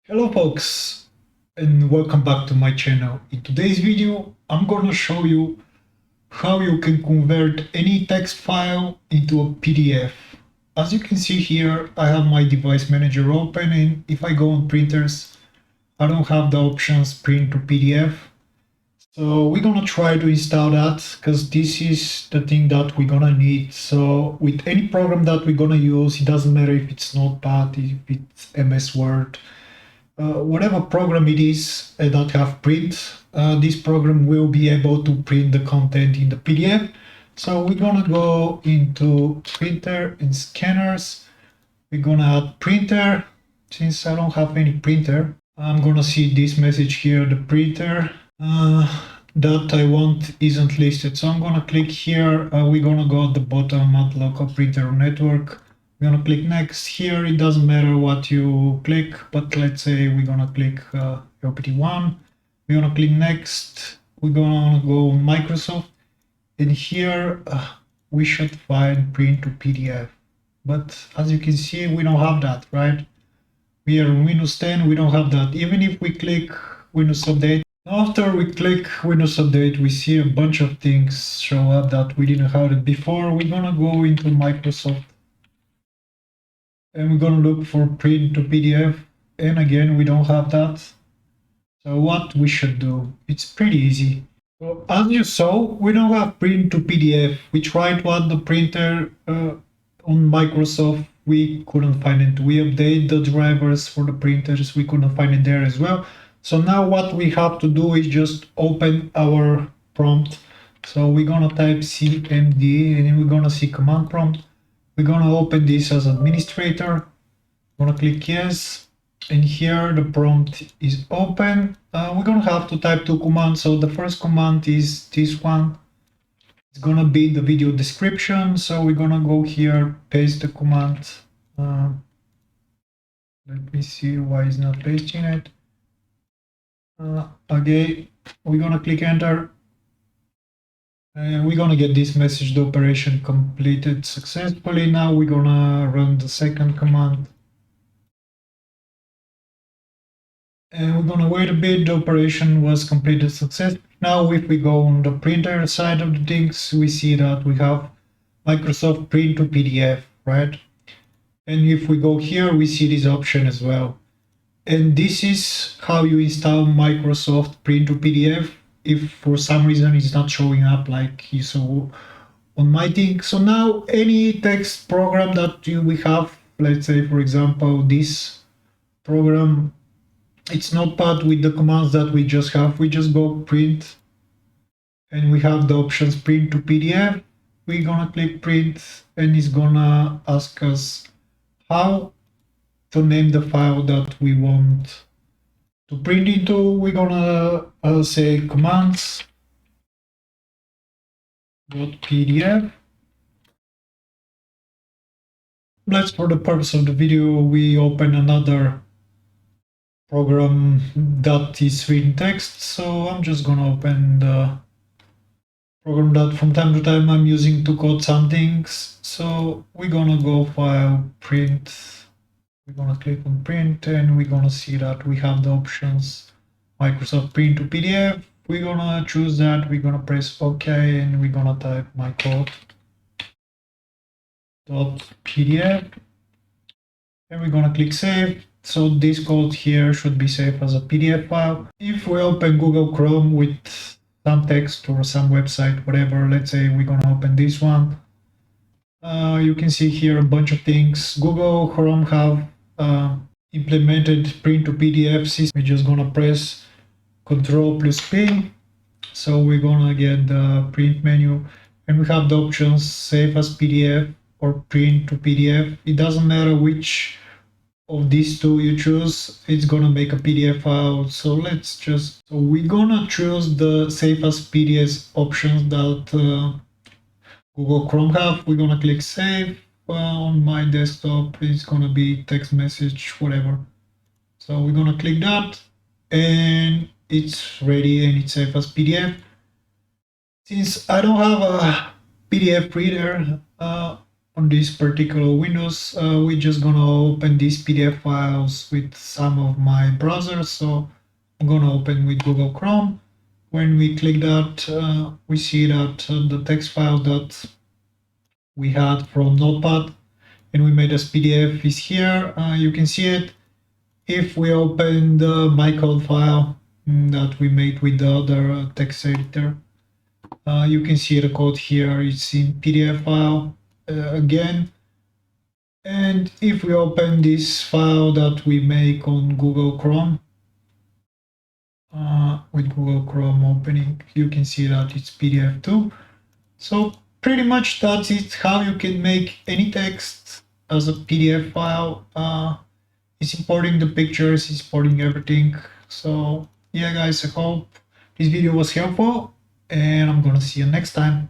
Hello folks, and welcome back to my channel. In today's video I'm gonna show you how you can convert any text file into a PDF. As you can see here, I have my device manager open, and if I go on printers I don't have the options print to PDF. So we're gonna try to install that because this is the thing that we're gonna need. So with any program that we're gonna use, it doesn't matter if it's Notepad, if it's MS Word, whatever program it is that have print, this program will be able to print the content in the PDF. So we're gonna go into printer and scanners. We're gonna add printer. Since I don't have any printer, I'm gonna see this message here, the printer that I want isn't listed. So I'm gonna click here. We're gonna go at the bottom at local printer network. We're gonna click next. Here it doesn't matter what you click, but let's say we're gonna click LPT1. We're gonna click next. We're gonna go on Microsoft, and here we should find print to PDF. But as you can see, we don't have that, right? We are on Windows 10, we don't have that. Even if we click Windows Update, after we click Windows Update, we see a bunch of things show up that we didn't have it before. We're gonna go into Microsoft and we're gonna look for print to PDF, and again we don't have that. So what we should do, it's pretty easy. So as you saw, we don't have print to PDF. We tried to add the printer on Microsoft, we couldn't find it. We update the drivers for the printers, we couldn't find it there as well. So now what we have to do is just open our prompt. So we're gonna type cmd and then we're gonna see command prompt. We're gonna open this as administrator. I'm gonna click yes, and here the prompt is open. We're gonna have to type two commands. So the first command is this one. It's gonna be in the video description. So we're gonna go here, paste the command. Let me see why it's not pasting it. Okay, we're gonna click enter. And we're gonna get this message, the operation completed successfully. Now we're gonna run the second command. And we're gonna wait a bit, the operation was completed successfully. Now if we go on the printer side of the things, we see that we have Microsoft Print to PDF, right? And if we go here, we see this option as well. And this is how you install Microsoft Print to PDF if for some reason it's not showing up like you saw on my thing. So now any text program that we have, let's say for example this program, it's Notepad with the commands that we just have. We just go print and we have the options print to PDF. We're gonna click print and it's gonna ask us how to name the file that we want to print into. We're gonna say commands.pdf. Let's, for the purpose of the video, we open another program that is reading text. So I'm just gonna open the program that from time to time I'm using to code some things. So we're gonna go file print. We're gonna click on print and we're gonna see that we have the options Microsoft Print to PDF. We're gonna choose that, we're gonna press OK, and we're gonna type my code.pdf and we're gonna click save. So this code here should be saved as a PDF file. If we open Google Chrome with some text or some website, whatever, let's say we're gonna open this one, you can see here a bunch of things. Google Chrome have implemented print to PDF system. We're just gonna press Ctrl+P. So we're gonna get the print menu and we have the options save as PDF or print to PDF. It doesn't matter which of these two you choose, it's gonna make a PDF file. So we're gonna choose the save as PDF options that Google Chrome have. We're gonna click save. On my desktop it's gonna be text message, whatever. So we're gonna click that and it's ready and it's saved as PDF. Since I don't have a PDF reader, on this particular Windows, we're just gonna open these PDF files with some of my browsers. So I'm gonna open with Google Chrome. When we click that, we see that the text file that we had from Notepad and we made as PDF is here. You can see it. If we open the my code file that we made with the other text editor, you can see the code here. It's in PDF file again. And if we open this file that we make on Google Chrome, with Google Chrome opening, you can see that it's PDF too. So pretty much that's it, how you can make any text as a PDF file. It's importing the pictures, it's importing everything. So yeah guys, I hope this video was helpful and I'm gonna see you next time.